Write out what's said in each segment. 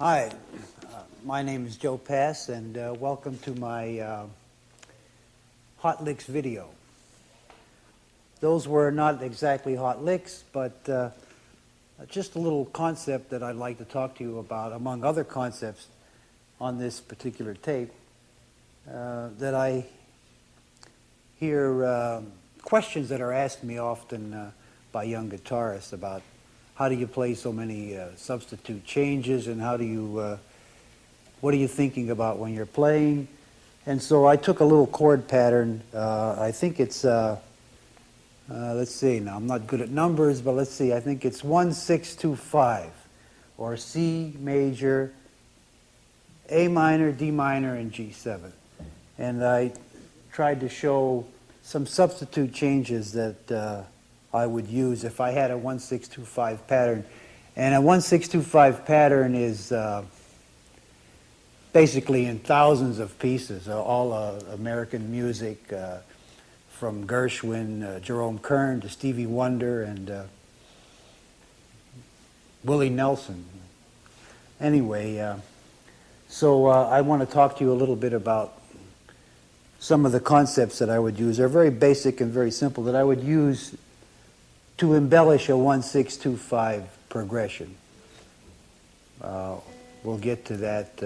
Hi, my name is Joe Pass, and welcome to my Hot Licks video. Those were not exactly hot licks, but just a little concept that I'd like to talk to you about, among other concepts on this particular tape, that I hear questions that are asked me often by young guitarists about how do you play so many substitute changes, and what are you thinking about when you're playing? And so I took a little chord pattern. I think it's, let's see, now I'm not good at numbers, but let's see, I think it's 1-6-2-5, or C major, A minor, D minor, and G7. And I tried to show some substitute changes that I would use if I had a 1-6-2-5 pattern. And a 1-6-2-5 pattern is basically in thousands of pieces, all American music, from Gershwin, Jerome Kern to Stevie Wonder and Willie Nelson. Anyway, so I want to talk to you a little bit about some of the concepts that I would use. They're very basic and very simple that I would use to embellish a 1-6-2-5 progression. We'll get to that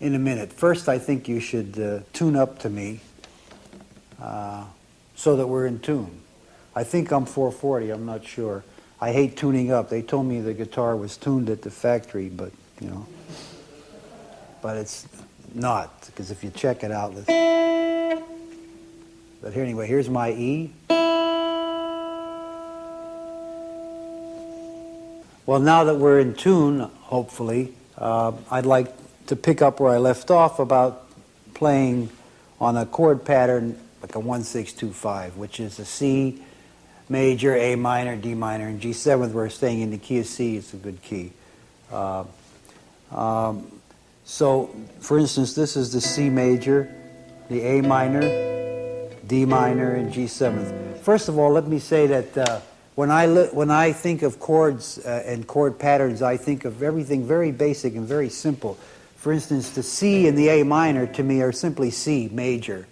in a minute. First, I think you should tune up to me so that we're in tune. I think I'm 440, I'm not sure. I hate tuning up. They told me the guitar was tuned at the factory, but, you know, but it's not, because if you check it out, but here, anyway, here's my E. Well, now that we're in tune, hopefully, I'd like to pick up where I left off about playing on a chord pattern like a 1-6-2-5, which is a C major, A minor, D minor, and G7. We're staying in the key of C. It's a good key. So, for instance, this is the C major, the A minor, D minor, and G7. First of all, let me say that when I think of chords and chord patterns, I think of everything very basic and very simple. For instance, the C and the A minor to me are simply C major.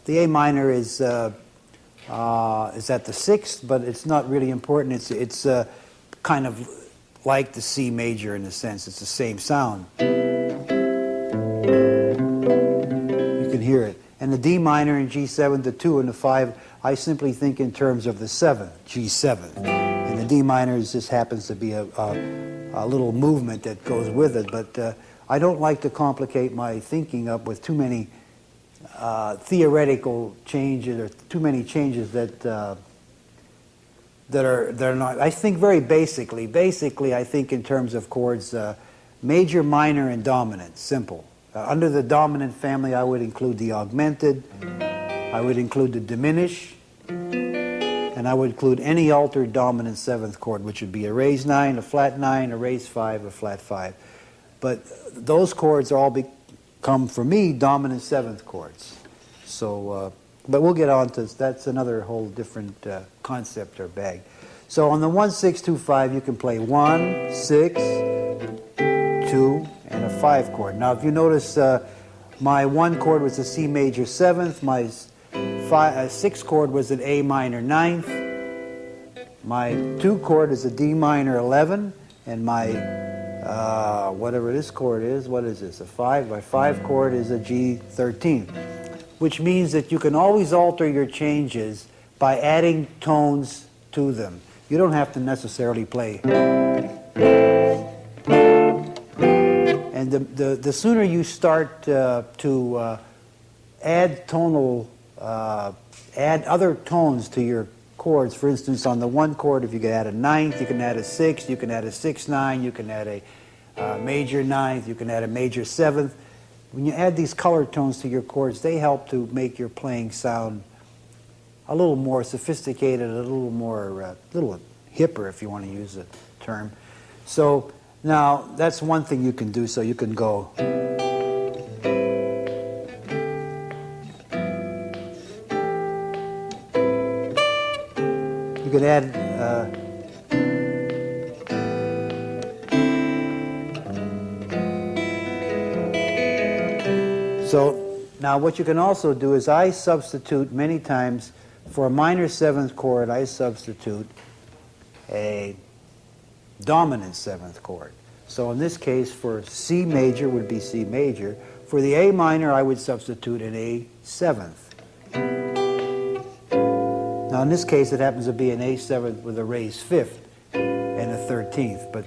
The A minor is at the sixth, but it's not really important. It's kind of like the C major in a sense. It's the same sound. You can hear it. And the D minor and G7, the 2 and the 5, I simply think in terms of the 7, G7. And the D minor just happens to be a little movement that goes with it. But I don't like to complicate my thinking up with too many theoretical changes or too many changes that they're not. I think very basically. Basically, I think in terms of chords, major, minor, and dominant. Simple. Under the dominant family, I would include the augmented, I would include the diminished, and I would include any altered dominant seventh chord, which would be a raised 9, a flat 9, a raised 5, a flat 5. But those chords all become, for me, dominant seventh chords. So, but we'll get on to that's another whole different concept or bag. So on the 1-6-2-5, you can play 1, 6, 2, and a 5 chord. Now, if you notice, my 1 chord was a C major 7th, my 6 chord was an A minor 9th, my 2 chord is a D minor 11, and my whatever this chord is, what is this, a 5? My 5 chord is a G 13, which means that you can always alter your changes by adding tones to them. You don't have to necessarily play. And the sooner you start to add add other tones to your chords. For instance, on the 1 chord, if you can add a 9th, you can add a 6th, you can add a 6-9, you can add a major 9th, you can add a major 7th. When you add these color tones to your chords, they help to make your playing sound a little more sophisticated, a little more, little hipper, if you want to use the term. So now that's one thing you can do. So you can go. You could add So now what you can also do is I substitute many times for a minor seventh chord, I substitute a dominant seventh chord. So in this case, for C major would be C major. For the A minor, I would substitute an A seventh. Now in this case, it happens to be an A seventh with a raised fifth and a 13th, but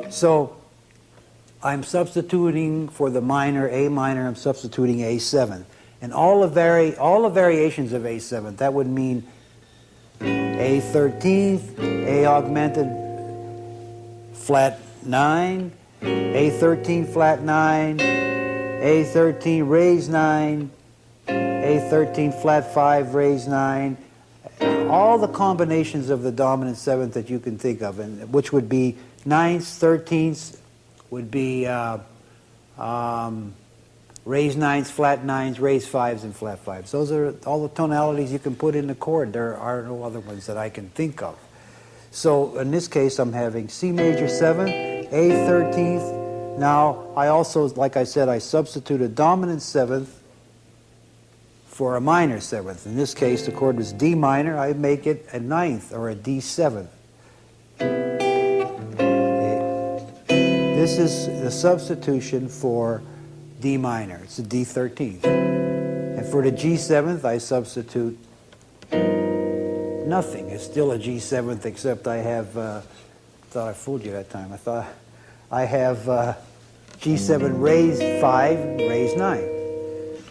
so I'm substituting for the minor, A minor, I'm substituting A7. And all the variations of A7, that would mean A 13th, A augmented, flat 9, A 13 flat 9, A 13 raised 9, A 13 flat 5 raised 9, all the combinations of the dominant seventh that you can think of, and which would be 9ths, 13ths, would be raised 9s, flat 9s, raised 5s, and flat 5s. Those are all the tonalities you can put in the chord. There are no other ones that I can think of. So in this case, I'm having C major 7, A 13th. Now, I also, like I said, I substitute a dominant 7th for a minor 7th. In this case, the chord was D minor. I make it a 9th or a D 7th. This is the substitution for D minor. It's a D 13th. And for the G 7th, I substitute nothing. It's still a G 7th, except I have, thought I fooled you that time. I thought I have G7 raised 5, raised 9.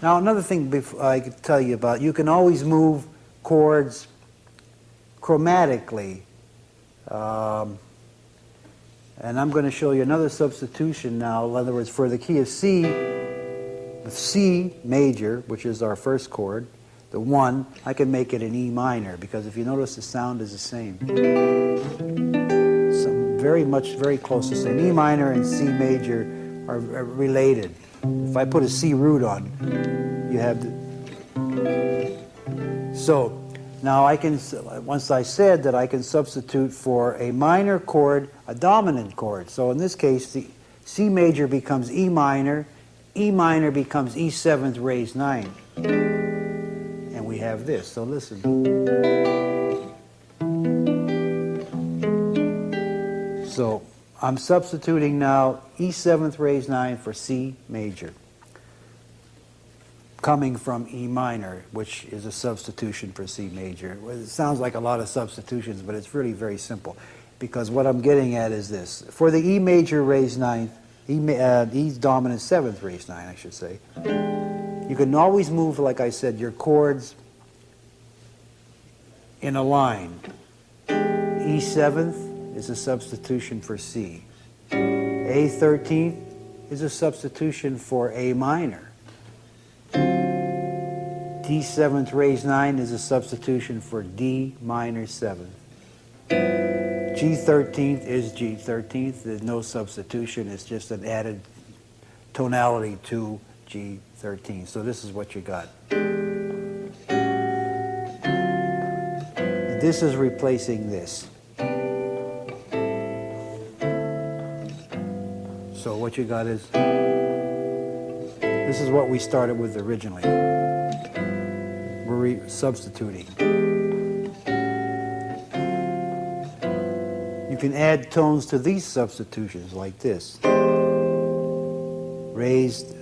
Now, another thing I could tell you about, you can always move chords chromatically. And I'm going to show you another substitution now. In other words, for the key of C, the C major, which is our first chord, the 1, I can make it an E minor, because if you notice, the sound is the same. Very close to the same. E minor and C major are related. If I put a C root on, you have the... So, now I can, once I said that I can substitute for a minor chord, a dominant chord. So in this case, the C major becomes E minor becomes E 7th raised 9. And we have this, so listen. So I'm substituting now E 7th raised 9 for C major, coming from E minor, which is a substitution for C major. It sounds like a lot of substitutions, but it's really very simple, because what I'm getting at is this. For the E major raised 9th, E dominant 7th raised 9, I should say, you can always move, like I said, your chords in a line. E 7th is a substitution for C. A 13th is a substitution for A minor. D 7th raised 9 is a substitution for D minor 7th. G 13th is G 13th. There's no substitution. It's just an added tonality to G 13th. So this is what you got. This is replacing this. So what you got is, this is what we started with originally. We're substituting. You can add tones to these substitutions like this. Raised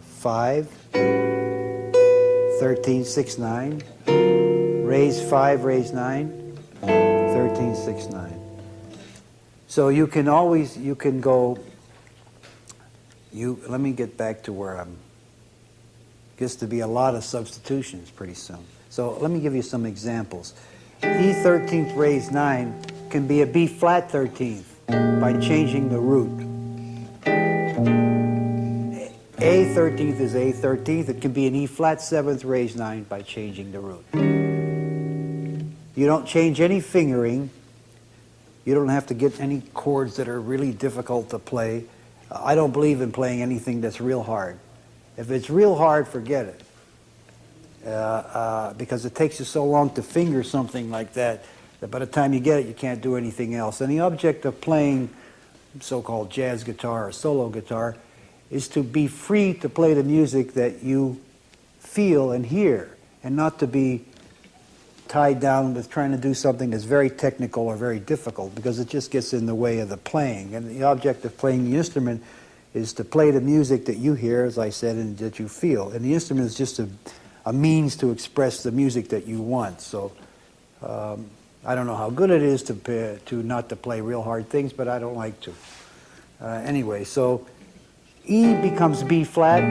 5, 13, 6, 9. Raised 5, raised 9, 13, 6, 9. So you can always, you can go, let me get back to where I'm, gets to be a lot of substitutions pretty soon. So let me give you some examples. E 13th raised 9 can be a B flat 13th by changing the root. A 13th is A 13th. It can be an E flat 7th raised 9 by changing the root. You don't change any fingering. You don't have to get any chords that are really difficult to play. I don't believe in playing anything that's real hard. If it's real hard, forget it. Because it takes you so long to finger something like that, that by the time you get it, you can't do anything else. And the object of playing so-called jazz guitar or solo guitar is to be free to play the music that you feel and hear, and not to be tied down with trying to do something that's very technical or very difficult, because it just gets in the way of the playing. And the object of playing the instrument is to play the music that you hear, as I said, and that you feel. And the instrument is just a means to express the music that you want. So I don't know how good it is to not to play real hard things, but I don't like to. Anyway, so E becomes B flat,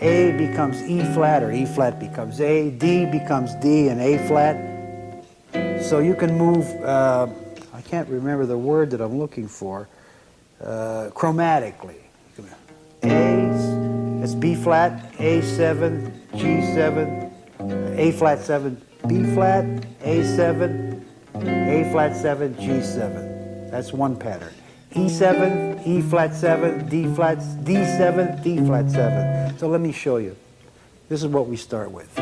A becomes E flat, or E flat becomes A, D becomes D and A flat. So you can move, I can't remember the word that I'm looking for, chromatically. A, it's B flat, A7, G7, A flat 7, B flat, A7, A flat 7, G7. That's one pattern. E7, E flat 7, D flat, D7, D flat 7. So let me show you. This is what we start with.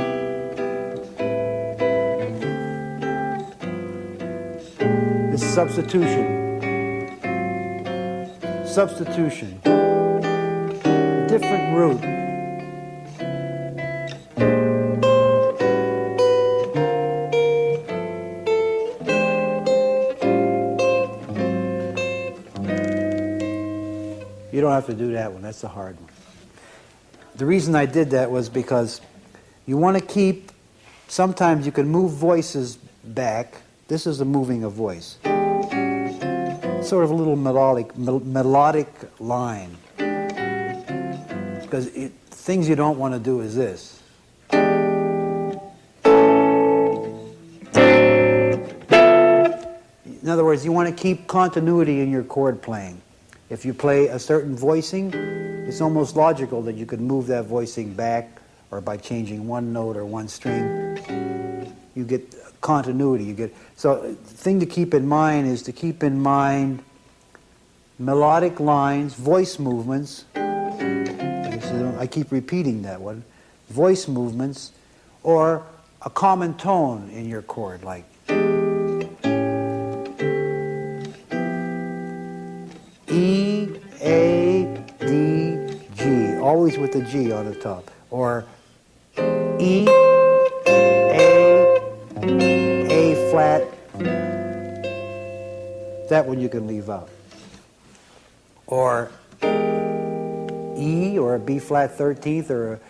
This is substitution. Substitution. Different root. You don't have to do that one. That's the hard one. The reason I did that was because you want to keep, sometimes you can move voices back. This is the moving a voice. Sort of a little melodic line. Because things you don't want to do is this. In other words, you want to keep continuity in your chord playing. If you play a certain voicing, it's almost logical that you could move that voicing back, or by changing one note or one string, you get continuity. So the thing to keep in mind is to keep in mind melodic lines, voice movements. I keep repeating that one. Voice movements, or a common tone in your chord, like E, A, D, G, always with the G on the top. Or E, A flat. That one you can leave out. Or E, or a B flat 13th, or a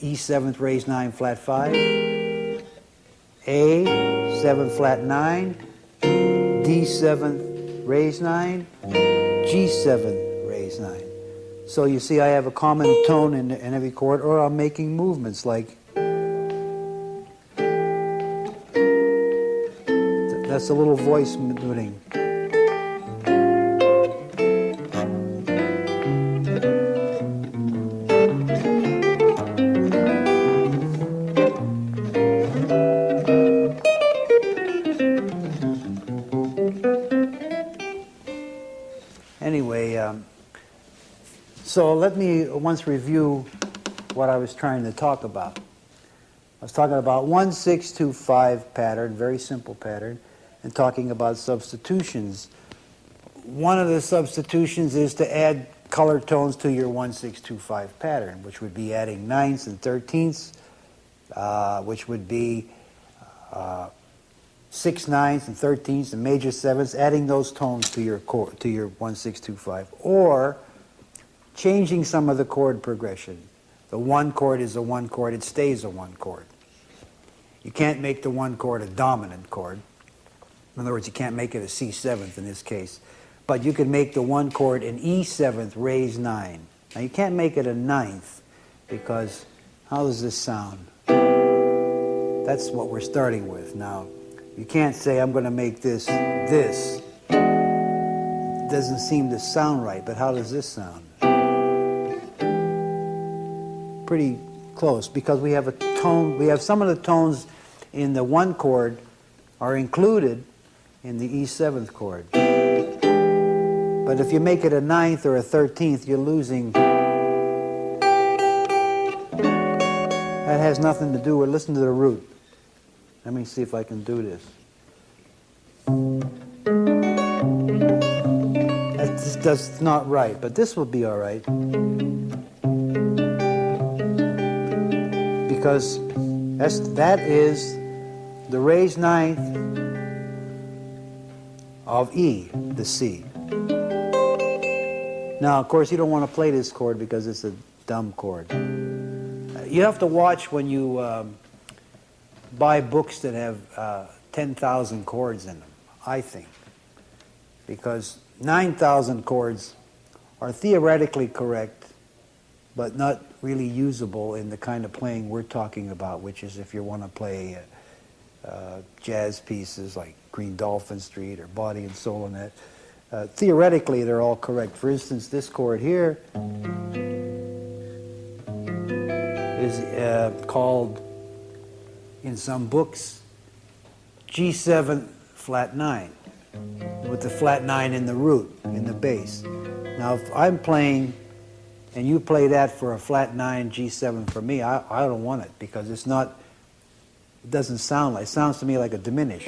E 7th raised 9 flat 5. A 7 flat 9. D 7th raised 9. G7 raised 9. So you see I have a common tone in every chord, or I'm making movements like, that's a little voice moving. Anyway, so let me once review what I was trying to talk about. I was talking about 1-6-2-5 pattern, very simple pattern, and talking about substitutions. One of the substitutions is to add color tones to your 1-6-2-5 pattern, which would be adding 9ths and 13ths, which would be 6 9ths and 13ths and major 7ths, adding those tones to your 1-6-2-5, or changing some of the chord progression. The one chord is a one chord, it stays a one chord. You can't make the one chord a dominant chord. In other words, you can't make it a C7th in this case. But you can make the one chord an E7th raised 9. Now you can't make it a 9th, because how does this sound? That's what we're starting with. Now, you can't say I'm going to make this. It doesn't seem to sound right, but how does this sound? Pretty close, because we have a tone, we have some of the tones in the one chord are included in the E7th chord. But if you make it a 9th or a 13th, you're losing That has nothing to do with, listen to the root. Let me see if I can do this. That's not right, but this will be all right. Because that is the raised ninth of E, the C. Now, of course, you don't want to play this chord because it's a dumb chord. You have to watch when you buy books that have 10,000 chords in them, I think. Because 9,000 chords are theoretically correct, but not really usable in the kind of playing we're talking about, which is if you want to play jazz pieces like Green Dolphin Street or Body and Soul in it. Theoretically, they're all correct. For instance, this chord here is called, in some books, G7 flat 9, with the flat 9 in the root, in the bass. Now, if I'm playing and you play that for a flat 9 G7 for me, I don't want it because it's not, it doesn't sound like, it sounds to me like a diminish.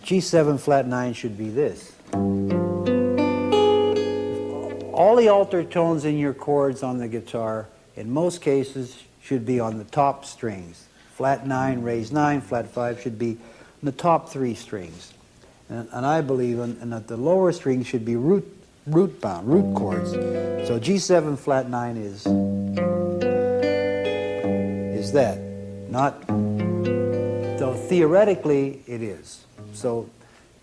G7 flat 9 should be this. All the altered tones in your chords on the guitar, in most cases, should be on the top strings. Flat 9, raised 9, flat 5 should be on the top 3 strings. And I believe that the lower strings should be root chords. So G7 flat 9 is that. Not, though theoretically it is. So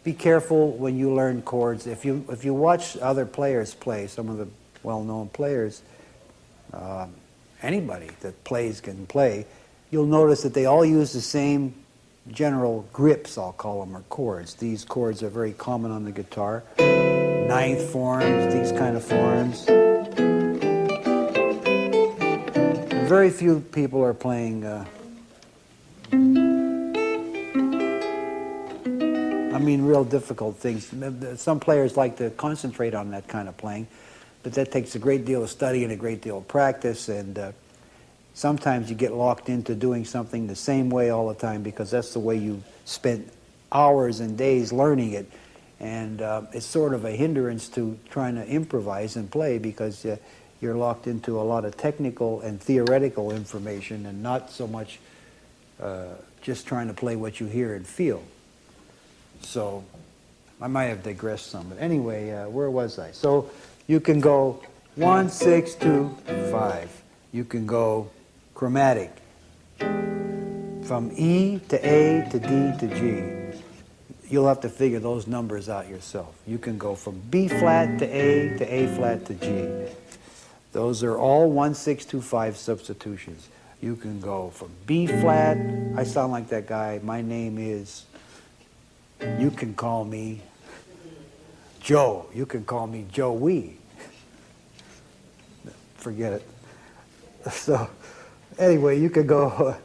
be careful when you learn chords. If you watch other players play, some of the well-known players, anybody that plays can play, you'll notice that they all use the same general grips, I'll call them, or chords. These chords are very common on the guitar. Ninth forms, these kind of forms. Very few people are playing, real difficult things. Some players like to concentrate on that kind of playing, but that takes a great deal of study and a great deal of practice, and sometimes you get locked into doing something the same way all the time because that's the way you spent hours and days learning it, and it's sort of a hindrance to trying to improvise and play because you're locked into a lot of technical and theoretical information and not so much just trying to play what you hear and feel. So I might have digressed some, but anyway, where was I? So you can go 1, 6, 2, 5. You can go chromatic from E to A to D to G. You'll have to figure those numbers out yourself. You can go from B flat to A flat to G. Those are all 1, 6, 2, 5 substitutions. You can go from B flat, I sound like that guy, my name is, you can call me Joe. You can call me Joey. Forget it. So anyway, you could go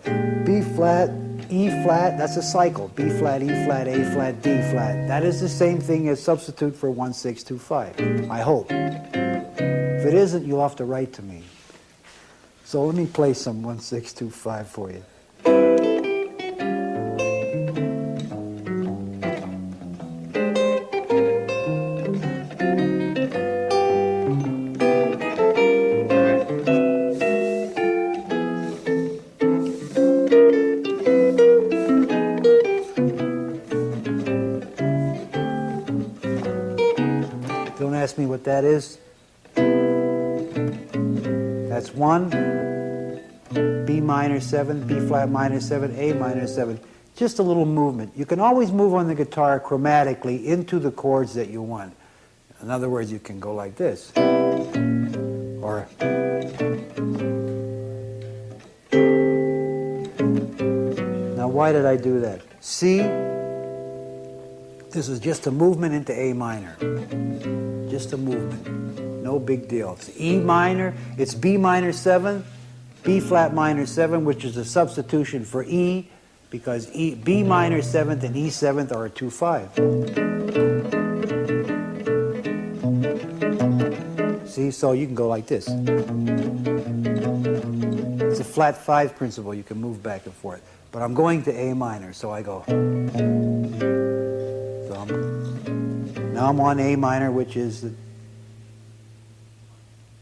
B flat, E flat, that's a cycle. B flat, E flat, A flat, D flat. That is the same thing as substitute for 1, 6, 2, 5, I hope. If it isn't, you'll have to write to me. So let me play some 1, 6, 2, 5 for you. Don't ask me what that is. That's 1, B minor 7, B flat minor 7, A minor 7. Just a little movement. You can always move on the guitar chromatically into the chords that you want. In other words, you can go like this. Or now why did I do that? C, this is just a movement into A minor. Just a movement. No big deal. It's E minor, it's B minor 7, B flat minor 7, which is a substitution for E, because B minor 7th and E 7th are a 2/5. See, so you can go like this. It's a flat 5 principle. You can move back and forth. But I'm going to A minor, so I go. So now I'm on A minor, which is the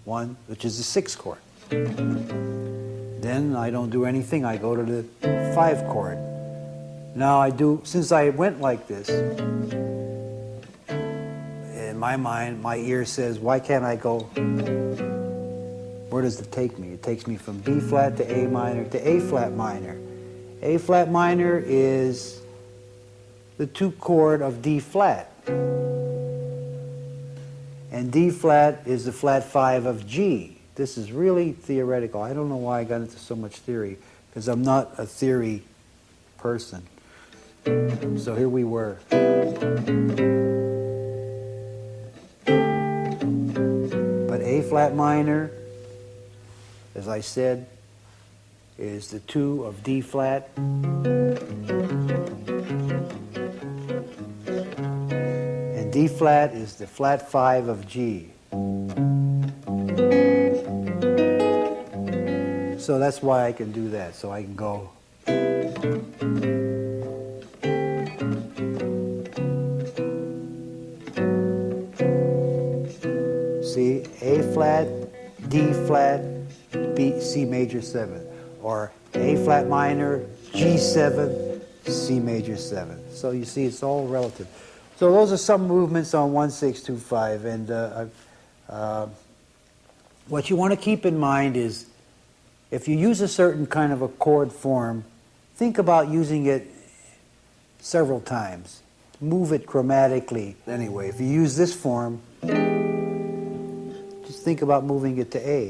1, which is the 6th chord. Then I don't do anything. I go to the 5 chord. Now I do, since I went like this, in my mind, my ear says, why can't I go? Where does it take me? It takes me from B flat to A minor to A flat minor. A flat minor is the 2 chord of D flat. And D flat is the flat 5 of G. This is really theoretical. I don't know why I got into so much theory, because I'm not a theory person. So here we were. But A flat minor, as I said, is the 2 of D flat. And D flat is the flat 5 of G. So that's why I can do that. So I can go. See, A flat, D flat, B, C major 7. Or A flat minor, G7, C major 7. So you see, it's all relative. So those are some movements on 1625. And what you want to keep in mind is, if you use a certain kind of a chord form, think about using it several times. Move it chromatically. Anyway, if you use this form, just think about moving it to A.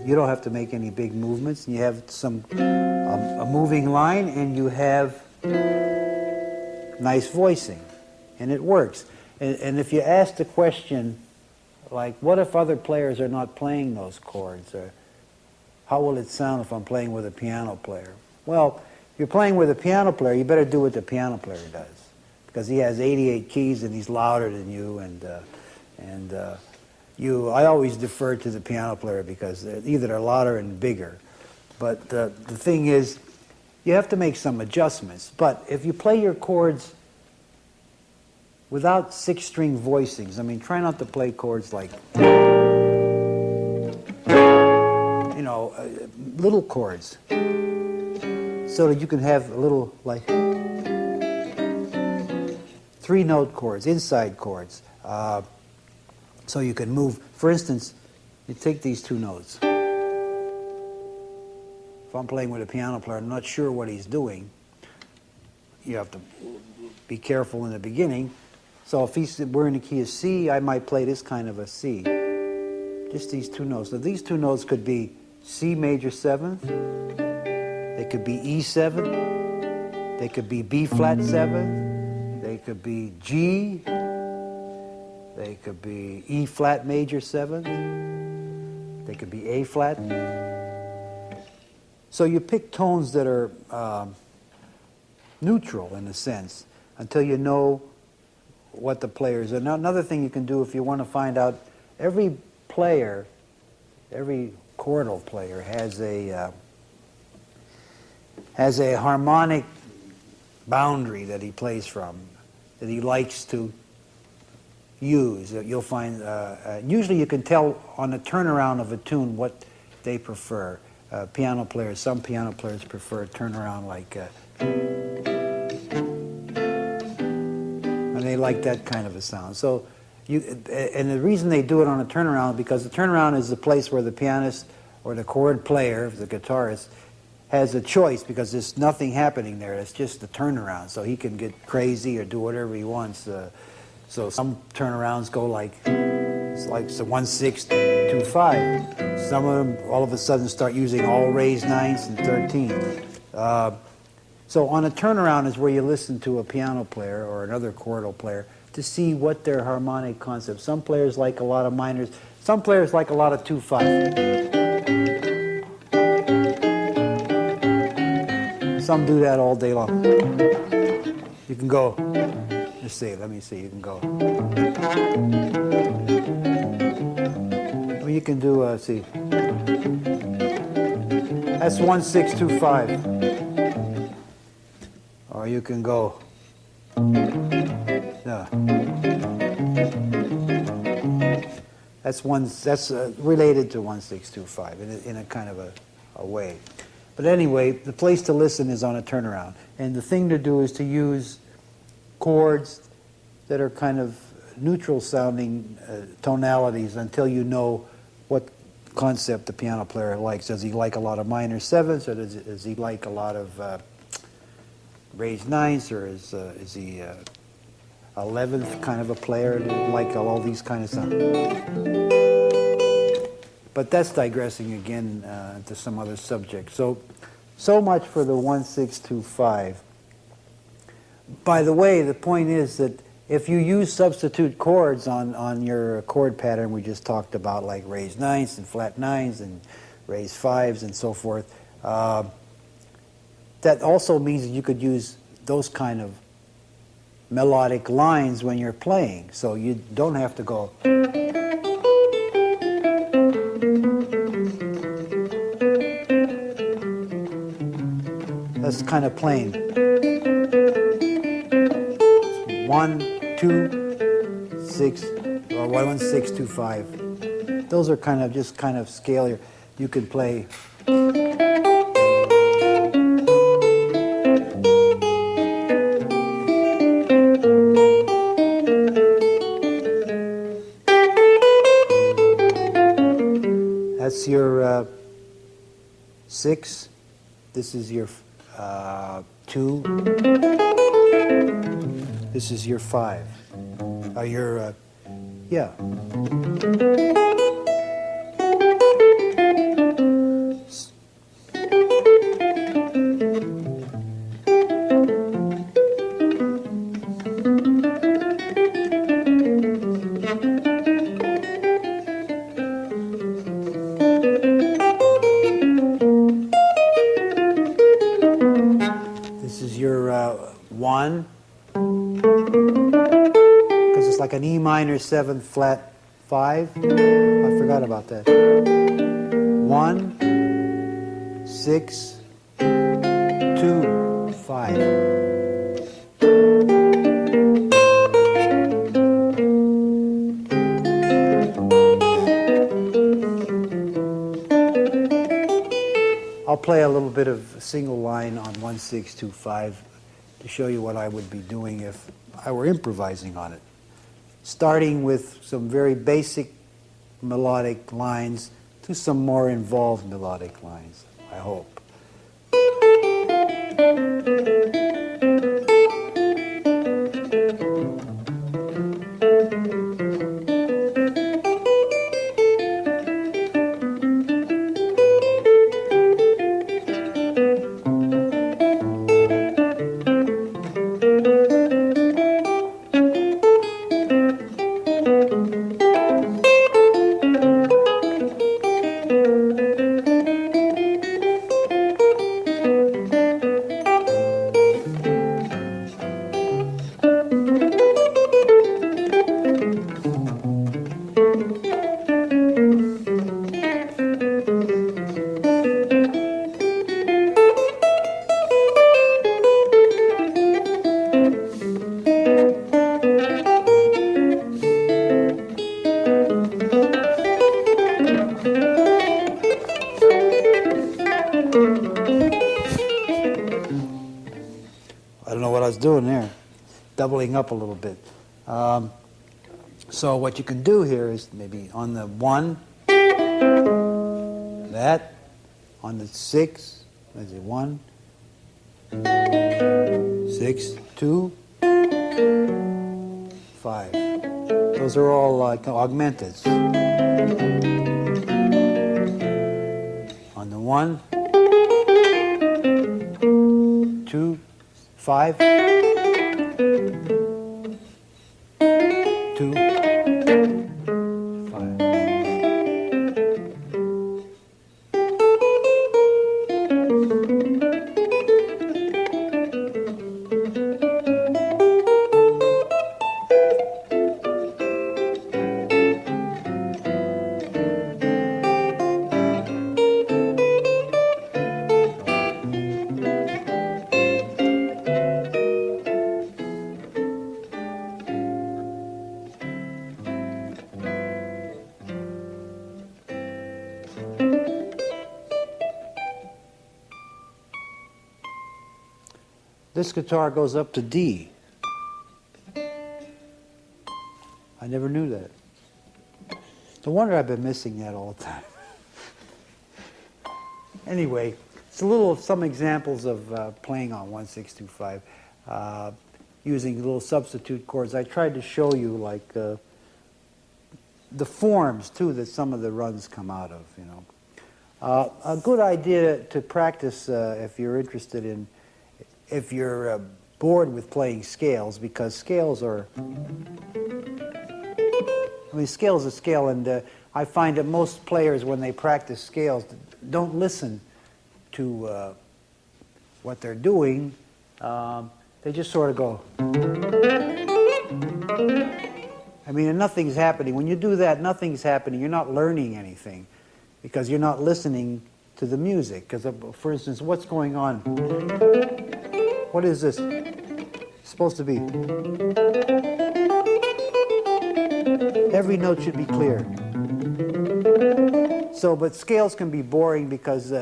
You don't have to make any big movements. You have a moving line, and you have nice voicing, and it works. And if you ask the question, like, what if other players are not playing those chords? Or how will it sound if I'm playing with a piano player? Well, if you're playing with a piano player, you better do what the piano player does, because he has 88 keys and he's louder than you, I always defer to the piano player because they're louder and bigger. But the thing is, you have to make some adjustments. But if you play your chords without 6-string voicings, I mean, try not to play chords like, little chords, so that you can have a little, like, 3-note chords, inside chords. So you can move. For instance, you take these 2 notes. If I'm playing with a piano player, I'm not sure what he's doing. You have to be careful in the beginning. So if we're in the key of C, I might play this kind of a C. Just these 2 notes. Now these 2 notes could be C major 7th. They could be E7. They could be B flat 7th. They could be G. They could be E flat major 7th. They could be A flat. So you pick tones that are neutral in a sense until you know what the players are. Now, another thing you can do if you want to find out, every player, every chordal player has a harmonic boundary that he plays from, that he likes to use. You'll find, usually you can tell on the turnaround of a tune what they prefer. Piano players, some piano players prefer a turnaround like, and they like that kind of a sound. So, and the reason they do it on a turnaround is because the turnaround is the place where the pianist or the chord player, the guitarist, has a choice, because there's nothing happening there. It's just the turnaround, so he can get crazy or do whatever he wants. So some turnarounds go like, it's like 1-6-2-5. Some of them all of a sudden start using all raised 9ths and 13. So on a turnaround is where you listen to a piano player or another chordal player to see what their harmonic concept. Some players like a lot of minors. Some players like a lot of 2-5. Some do that all day long. You can go. Let me see. You can go. you can do, see, that's 1625. Or you can go, yeah. That's related to 1625 in a kind of a way. But anyway, the place to listen is on a turnaround. And the thing to do is to use chords that are kind of neutral sounding tonalities until you know what concept the piano player likes. Does he like a lot of minor sevenths, or does he like a lot of raised ninths, or is he 11th kind of a player, like all these kind of sounds? But that's digressing again to some other subject. So much for the 1625. By the way, the point is that if you use substitute chords on your chord pattern we just talked about, like raised ninths and flat nines and raised fives and so forth, that also means that you could use those kind of melodic lines when you're playing. So you don't have to go. That's kind of plain. 1, 2, 6, or 1625. Those are kind of just kind of scale. You could play. That's your 6. This is your 2. This is your 5. Your yeah. This is your 1. Because it's like an E minor 7 flat 5. I forgot about that. 1, 6, 2, 5. I'll play a little bit of a single line on 1625 to show you what I would be doing if I were improvising on it. Starting with some very basic melodic lines to some more involved melodic lines, I hope. I don't know what I was doing there, doubling up a little bit. So what you can do here is maybe on the 1, that, on the 6, is it 1, 6, 2, 5. Those are all like augmenteds. On the 1, 2, 5, 2, 5. This guitar goes up to D. I never knew that. No wonder I've been missing that all the time. Anyway, it's a little of some examples of playing on 1-6-2-5, using little substitute chords. I tried to show you like the forms too that some of the runs come out of. You know, a good idea to practice if you're interested in, if you're bored with playing scales, because scales are. I mean, scale's a scale, and I find that most players, when they practice scales, don't listen to what they're doing. They just sort of go. I mean, and nothing's happening. When you do that, nothing's happening. You're not learning anything because you're not listening to the music. Because, for instance, what's going on? What is this? It's supposed to be. Every note should be clear. So, but scales can be boring because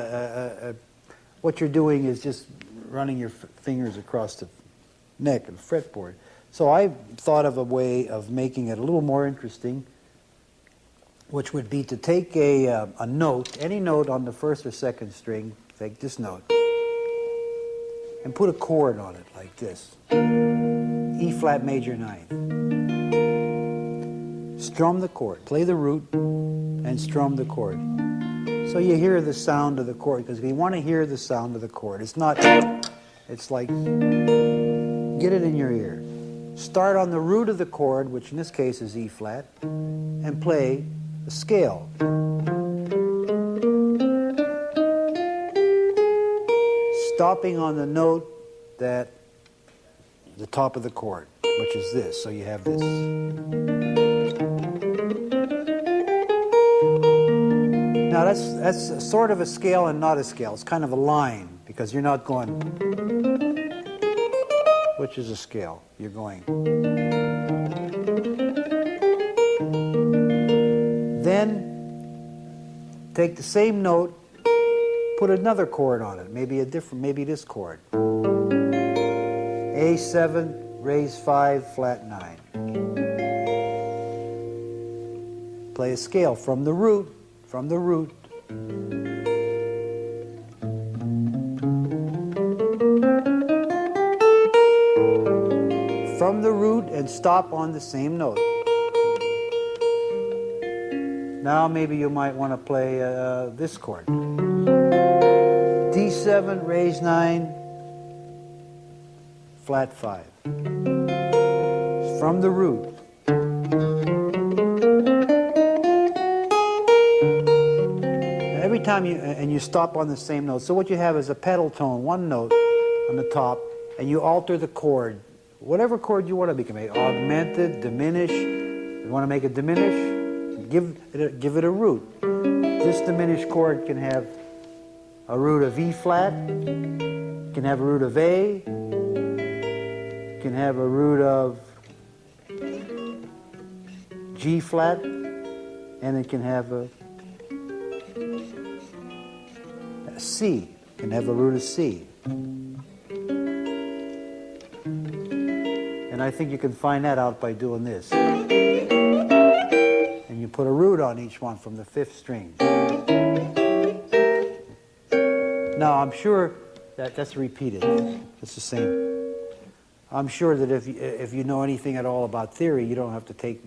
what you're doing is just running your fingers across the neck of the fretboard. So I thought of a way of making it a little more interesting, which would be to take a note, any note on the first or second string, take this note, and put a chord on it like this. E flat major 9th. Strum the chord, play the root, and strum the chord. So you hear the sound of the chord, because if you want to hear the sound of the chord, it's not, it's like, get it in your ear. Start on the root of the chord, which in this case is E flat, and play a scale. Stopping on the note that, the top of the chord, which is this, so you have this. Now that's sort of a scale and not a scale. It's kind of a line, because you're not going, which is a scale. You're going. Then take the same note, put another chord on it, maybe this chord. A7, raise 5, flat 9. Play a scale from the root. From the root. From the root and stop on the same note. Now maybe you might want to play this chord. D7, raise 9, flat 5. From the root. Every time you stop on the same note. So what you have is a pedal tone, one note on the top, and you alter the chord. Whatever chord you want to make, augmented, diminish. You want to make it diminish? Give it a root. This diminished chord can have a root of E flat, can have a root of A, can have a root of G flat, and it can have a C, can have a root of C. And I think you can find that out by doing this. And you put a root on each one from the 5th string. Now, I'm sure that's repeated. It's the same. I'm sure that if you know anything at all about theory, you don't have to take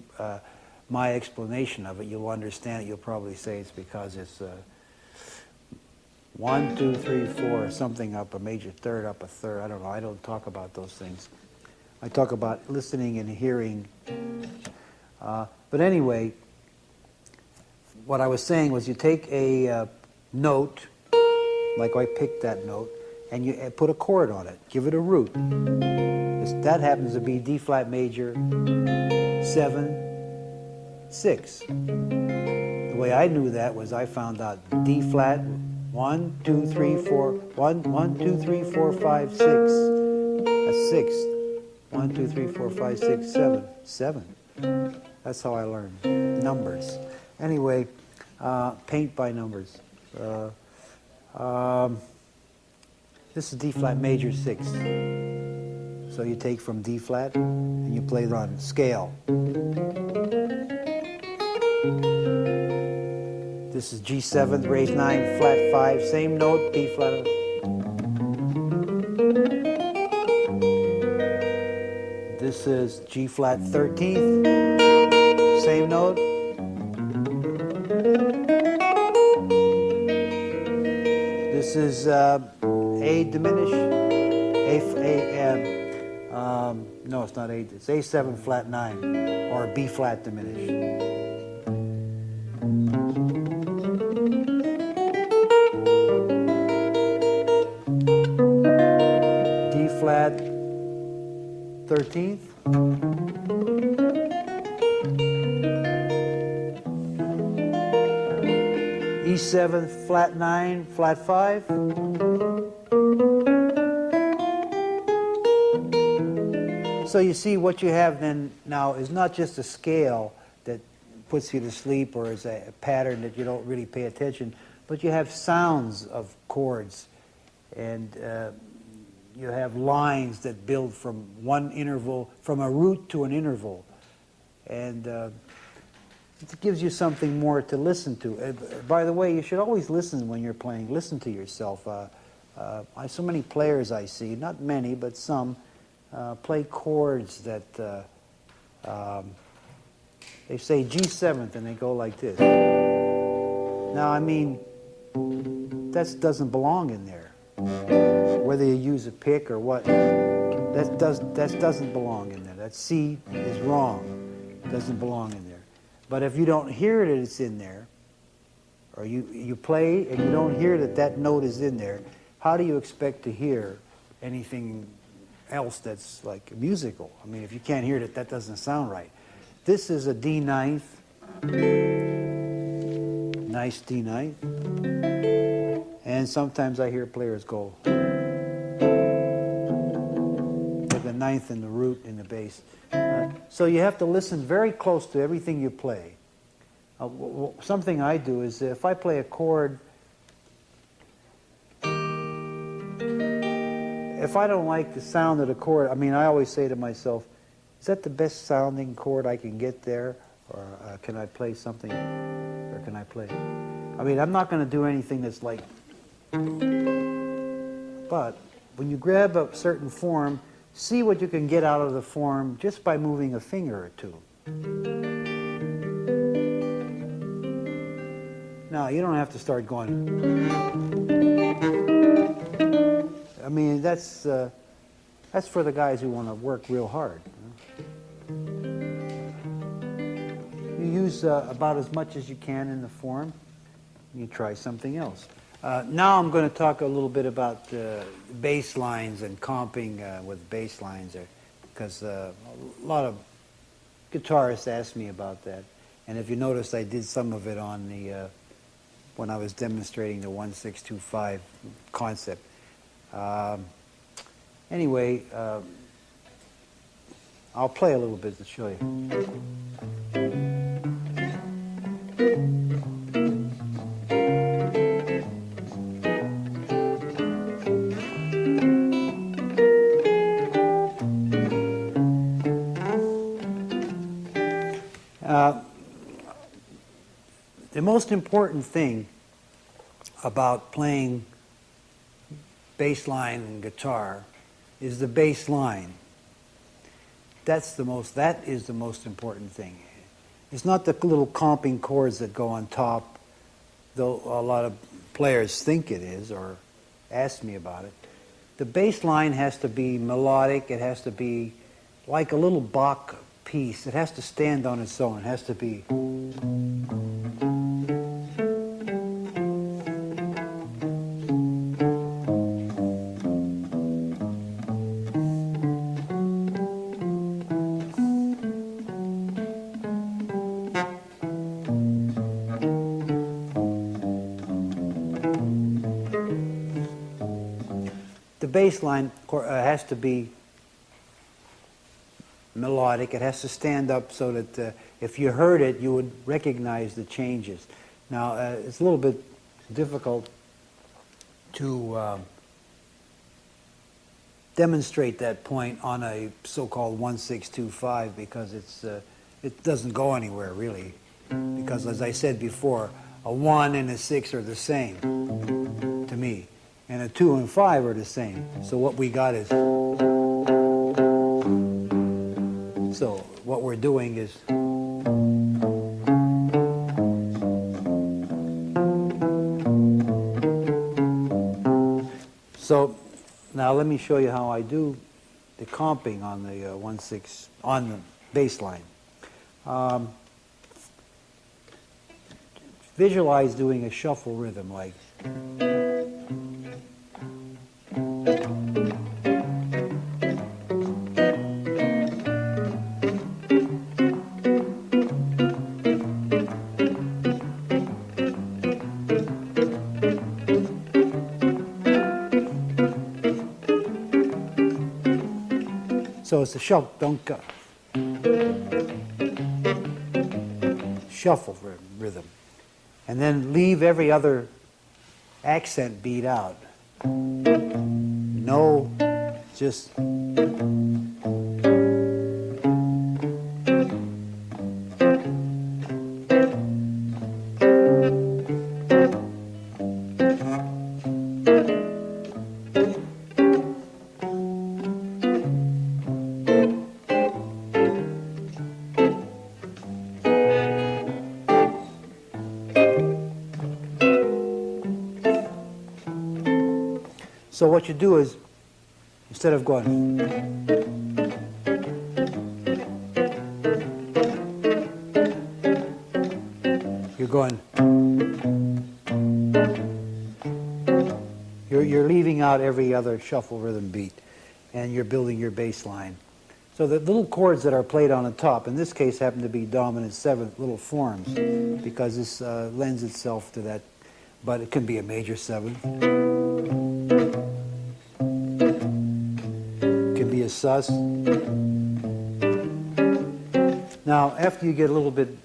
my explanation of it. You'll understand it. You'll probably say it's because it's 1, 2, 3, 4, something up a major third, up a third. I don't know. I don't talk about those things. I talk about listening and hearing. But anyway, what I was saying was you take a note, like I picked that note, and you put a chord on it. Give it a root. That happens to be D flat major 7, 6. The way I knew that was I found out D flat 1, 2, 3, 4, 1, 2, 3, 4, 5, 6. That's 6. 1, 2, 3, 4, 5, 6, 7. 7. That's how I learned numbers. Anyway, paint by numbers. This is D flat major 6. So you take from D flat and you play on scale. This is G7, raised 9, flat 5, same note, B flat. This is G flat 13th, same note. This is A diminished, no, it's not A, it's A7 flat 9, or B flat diminished. D flat 13th. E7 flat 9, flat 5. So you see what you have then now is not just a scale that puts you to sleep or is a pattern that you don't really pay attention, but you have sounds of chords, and you have lines that build from one interval, from a root to an interval, and it gives you something more to listen to. By the way, you should always listen when you're playing. Listen to yourself. So many players I see, not many, but some, play chords that they say G7th and they go like this. Now, I mean, that doesn't belong in there. Whether you use a pick or what, that doesn't belong in there. That C is wrong. It doesn't belong in there. But if you don't hear that it's in there, or you play and you don't hear that that note is in there, how do you expect to hear anything else that's like musical? I mean, if you can't hear it, that doesn't sound right. This is a D ninth, nice D ninth, and sometimes I hear players go with the ninth and the root in the bass. So you have to listen very close to everything you play. Something I do is if I play a chord, if I don't like the sound of the chord, I mean, I always say to myself, is that the best sounding chord I can get there? Or can I play something, or can I play? I mean, I'm not going to do anything that's like, but when you grab a certain form, see what you can get out of the form just by moving a finger or two. Now, you don't have to start going. I mean, that's for the guys who want to work real hard. You use about as much as you can in the form. You try something else. Now I'm going to talk a little bit about bass lines and comping with bass lines, because a lot of guitarists ask me about that. And if you notice, I did some of it on the when I was demonstrating the 1625 concept. Anyway, I'll play a little bit to show you. The most important thing about playing bass line and guitar is the bass line. That is the most important thing. It's not the little comping chords that go on top, though a lot of players think it is or ask me about it. The bass line has to be melodic. It has to be like a little Bach piece. It has to stand on its own. It has to be. The bass line has to be melodic. It has to stand up so that if you heard it, you would recognize the changes. Now, it's a little bit difficult to demonstrate that point on a so-called 1-6-2-5 because it doesn't go anywhere really. Because as I said before, a 1 and a 6 are the same to me, and a 2 and 5 are the same. So what we got is, so what we're doing is, so now let me show you how I do the comping on the 1-6 on the bass line. Visualize doing a shuffle rhythm like. So it's a shuffle, don't go. Shuffle rhythm. And then leave every other accent beat out. No, just. So what you do is, instead of going, you're going, you're leaving out every other shuffle rhythm beat, and you're building your bass line. So the little chords that are played on the top, in this case, happen to be dominant seventh little forms, because this lends itself to that, but it can be a major seventh. Be a sus. Now, after you get a little bit,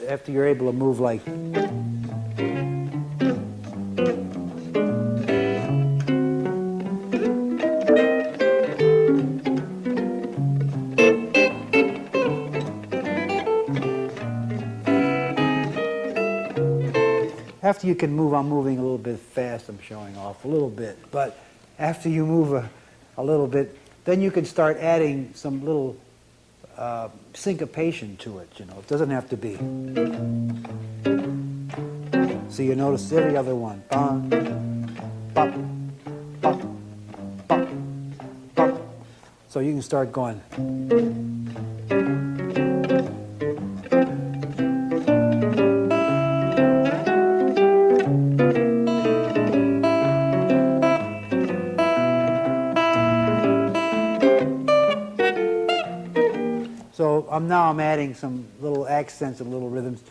after you're able to move like, after you can move, I'm moving a little bit fast, I'm showing off a little bit, but after you move a little bit, then you can start adding some little syncopation to it, you know. It doesn't have to be. So you notice every other one. Bop, bop, bop, bop, bop. So you can start going. So now I'm adding some little accents and little rhythms.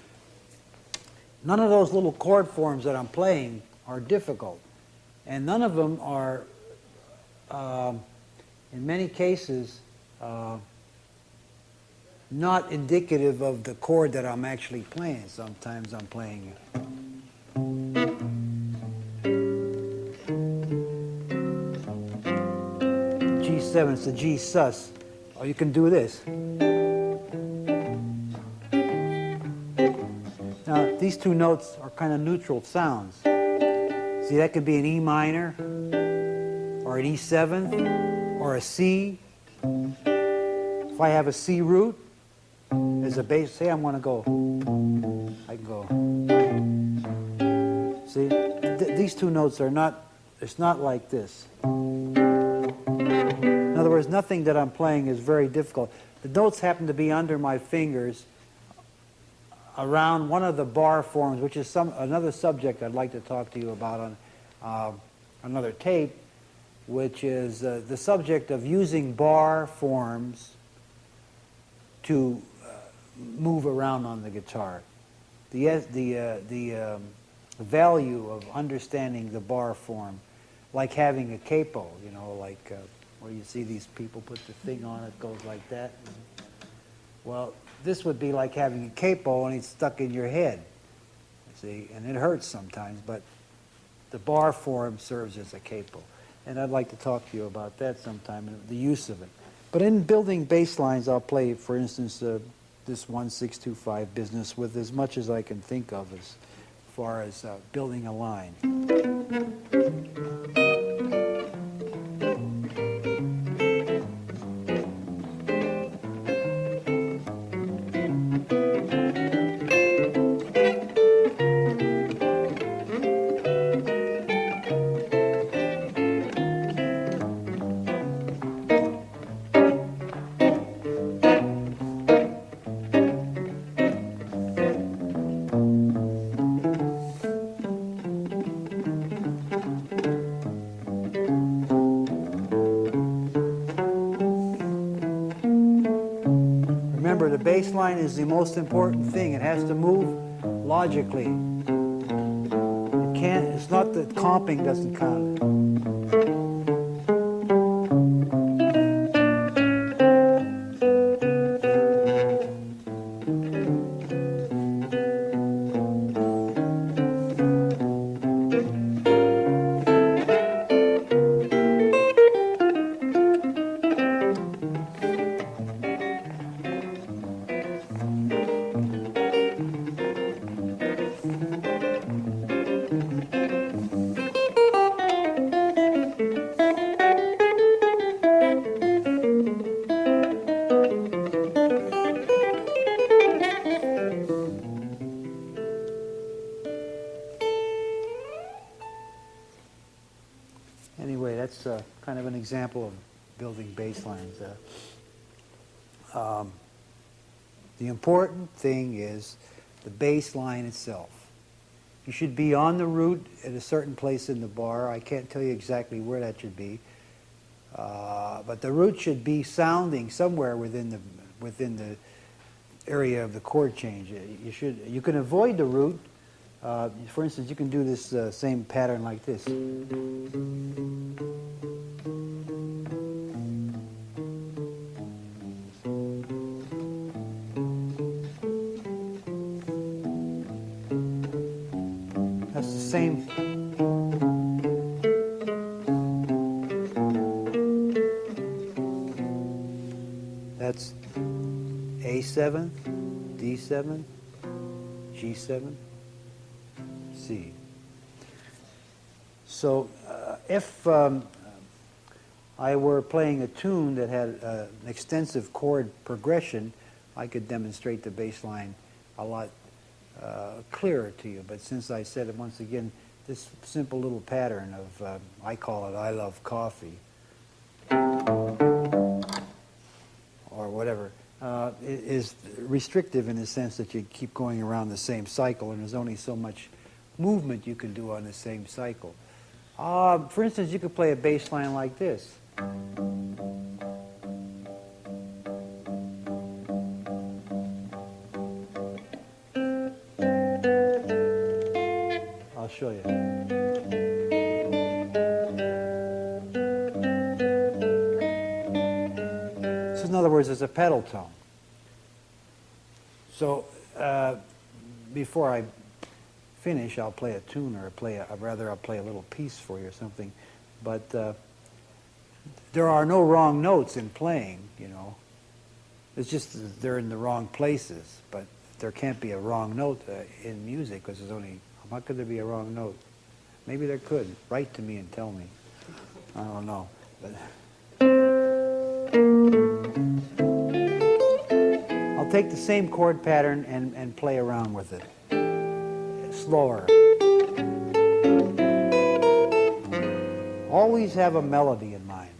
None of those little chord forms that I'm playing are difficult. And none of them are, in many cases, not indicative of the chord that I'm actually playing. Sometimes I'm playing G7, it's the G sus. Or you can do this. Now, these two notes are kind of neutral sounds. See, that could be an E minor, or an E7, or a C. If I have a C root as a bass, say I'm going to go, I can go. See, these two notes are not, it's not like this. In other words, nothing that I'm playing is very difficult. The notes happen to be under my fingers around one of the bar forms, which is another subject I'd like to talk to you about on another tape, which is the subject of using bar forms to move around on the guitar. The value of understanding the bar form, like having a capo, you know, like where you see these people put the thing on, it goes like that. Well, this would be like having a capo and it's stuck in your head, you see, and it hurts sometimes, but the bar form serves as a capo. and I'd like to talk to you about that sometime, and the use of it. But in building bass lines, I'll play, for instance, this 1-6-2-5 business with as much as I can think of as far as building a line. Remember, the bass line is the most important thing. It has to move logically. It can't, it's not that comping doesn't count. Anyway, that's kind of an example of building bass lines. The important thing is the bass line itself. You should be on the root at a certain place in the bar. I can't tell you exactly where that should be, but the root should be sounding somewhere within the area of the chord change. You can avoid the root. For instance, you can do this same pattern like this. That's the same. That's A7, D7, G7, C. So if I were playing a tune that had an extensive chord progression, I could demonstrate the bass line a lot clearer to you. But since I said it once again, this simple little pattern of, I call it I love coffee, or whatever, is restrictive in the sense that you keep going around the same cycle, and there's only so much movement you can do on the same cycle. For instance, you could play a bass line like this. I'll show you. So in other words, it's a pedal tone. So before I finish, I'll play a tune, or I'll play a little piece for you or something. But there are no wrong notes in playing, you know. It's just they're in the wrong places. But there can't be a wrong note in music, because there's only, how could there be a wrong note? Maybe there could. Write to me and tell me. I don't know. But I'll take the same chord pattern and play around with it. Slower. Always have a melody in mind.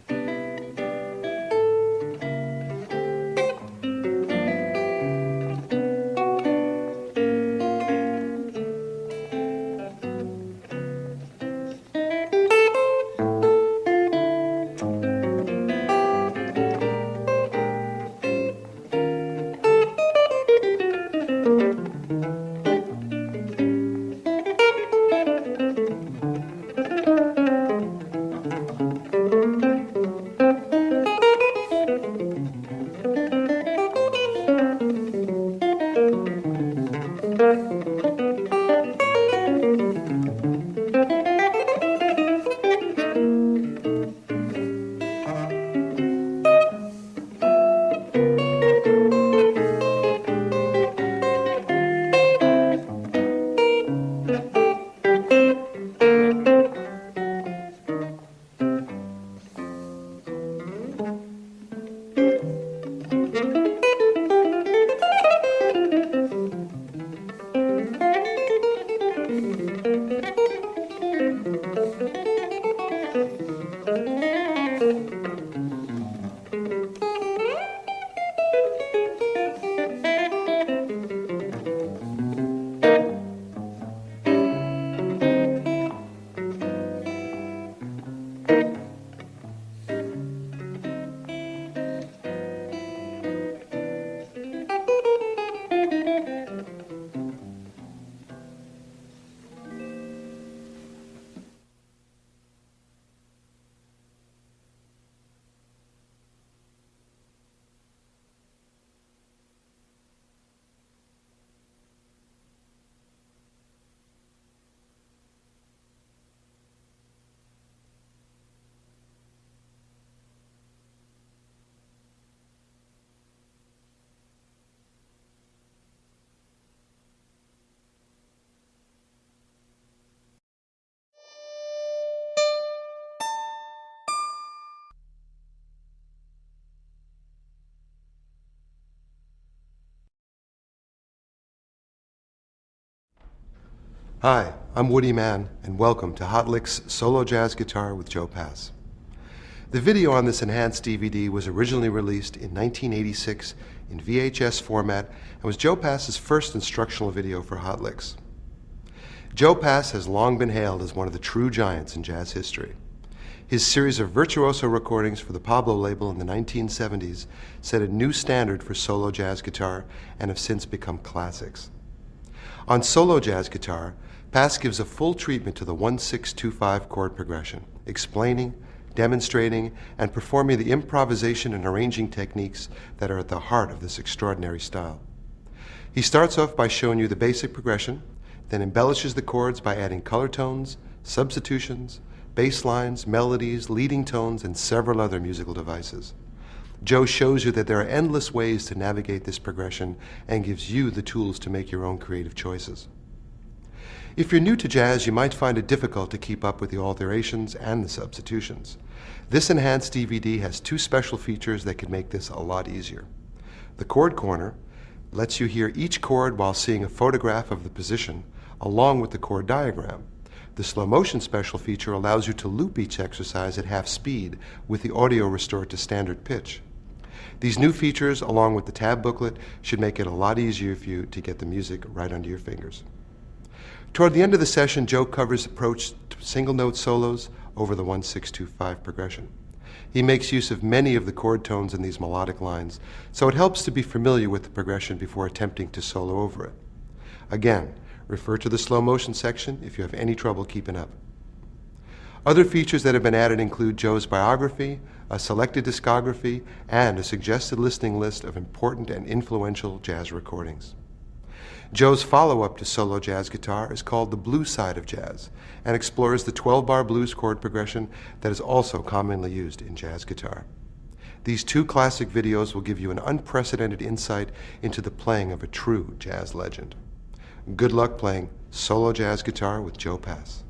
Hi, I'm Woody Mann, and welcome to Hot Licks Solo Jazz Guitar with Joe Pass. The video on this enhanced DVD was originally released in 1986 in VHS format and was Joe Pass's first instructional video for Hot Licks. Joe Pass has long been hailed as one of the true giants in jazz history. His series of virtuoso recordings for the Pablo label in the 1970s set a new standard for solo jazz guitar and have since become classics. On solo jazz guitar, Pass gives a full treatment to the 1-6-2-5 chord progression, explaining, demonstrating, and performing the improvisation and arranging techniques that are at the heart of this extraordinary style. He starts off by showing you the basic progression, then embellishes the chords by adding color tones, substitutions, bass lines, melodies, leading tones, and several other musical devices. Joe shows you that there are endless ways to navigate this progression and gives you the tools to make your own creative choices. If you're new to jazz, you might find it difficult to keep up with the alterations and the substitutions. This enhanced DVD has two special features that can make this a lot easier. The Chord Corner lets you hear each chord while seeing a photograph of the position, along with the chord diagram. The slow motion special feature allows you to loop each exercise at half speed with the audio restored to standard pitch. These new features, along with the tab booklet, should make it a lot easier for you to get the music right under your fingers. Toward the end of the session, Joe covers approach to single note solos over the 1-6-2-5 progression. He makes use of many of the chord tones in these melodic lines, so it helps to be familiar with the progression before attempting to solo over it. Again, refer to the slow motion section if you have any trouble keeping up. Other features that have been added include Joe's biography, a selected discography, and a suggested listening list of important and influential jazz recordings. Joe's follow-up to solo jazz guitar is called The Blues Side of Jazz and explores the 12-bar blues chord progression that is also commonly used in jazz guitar. These two classic videos will give you an unprecedented insight into the playing of a true jazz legend. Good luck playing solo jazz guitar with Joe Pass.